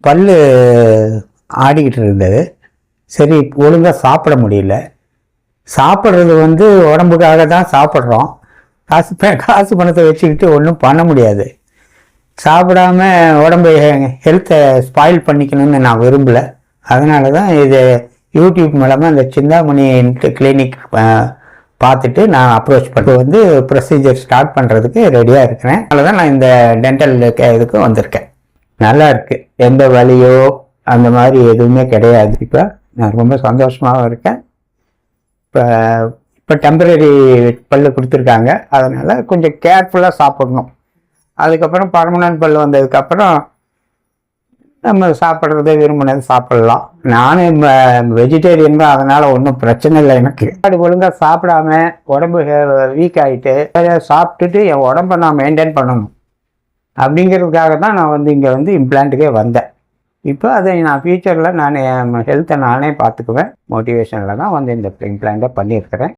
பல் ஆடிக்கிட்டு இருந்தது. சரி, ஒழுங்காக சாப்பிட முடியல. சாப்பிட்றது வந்து உடம்புக்காக தான் சாப்பிட்றோம். காசு பணத்தை வச்சுக்கிட்டு ஒன்றும் பண்ண முடியாது. சாப்பிடாம உடம்பு ஹெல்த்தை ஸ்பாயில் பண்ணிக்கணும்னு நான் விரும்பலை. அதனால தான் இது யூடியூப் மூலமாக இந்த சிந்தாமணி கிளினிக் பார்த்துட்டு நான் அப்ரோச் பண்ணி வந்து ப்ரொசீஜர் ஸ்டார்ட் பண்ணுறதுக்கு ரெடியாக இருக்கிறேன். அதனால தான் நான் இந்த டென்டல் இதுக்கு வந்திருக்கேன். நல்லா இருக்குது, எந்த வலியோ அந்த மாதிரி எதுவுமே கிடையாது. இப்போ நான் ரொம்ப சந்தோஷமாகவும் இருக்கேன். இப்போ டெம்பரரி பல்லு கொடுத்துருக்காங்க, அதனால் கொஞ்சம் கேர்ஃபுல்லாக சாப்பிடணும். அதுக்கப்புறம் பர்மனன்ட் பல் வந்ததுக்கப்புறம் நம்ம சாப்பிட்றத விரும்பினது சாப்பிடலாம். நானும் வெஜிடேரியன் தான், அதனால் ஒன்றும் பிரச்சனை இல்லை எனக்கு. ஒழுங்காக சாப்பிடாம உடம்பு வீக் ஆகிட்டு சாப்பிட்டுட்டு என் உடம்பை நான் மெயின்டைன் பண்ணணும் அப்படிங்கிறதுக்காக தான் நான் வந்து இங்கே வந்து இம்ப்ளான்ட்டுக்கே வந்தேன். இப்போ அதை நான் ஃப்யூச்சரில் நான் என் ஹெல்த்தை நானே பார்த்துக்குவேன் மோட்டிவேஷனில் தான் வந்து இந்த இம்ப்ளான்ட்டை பண்ணியிருக்கிறேன்.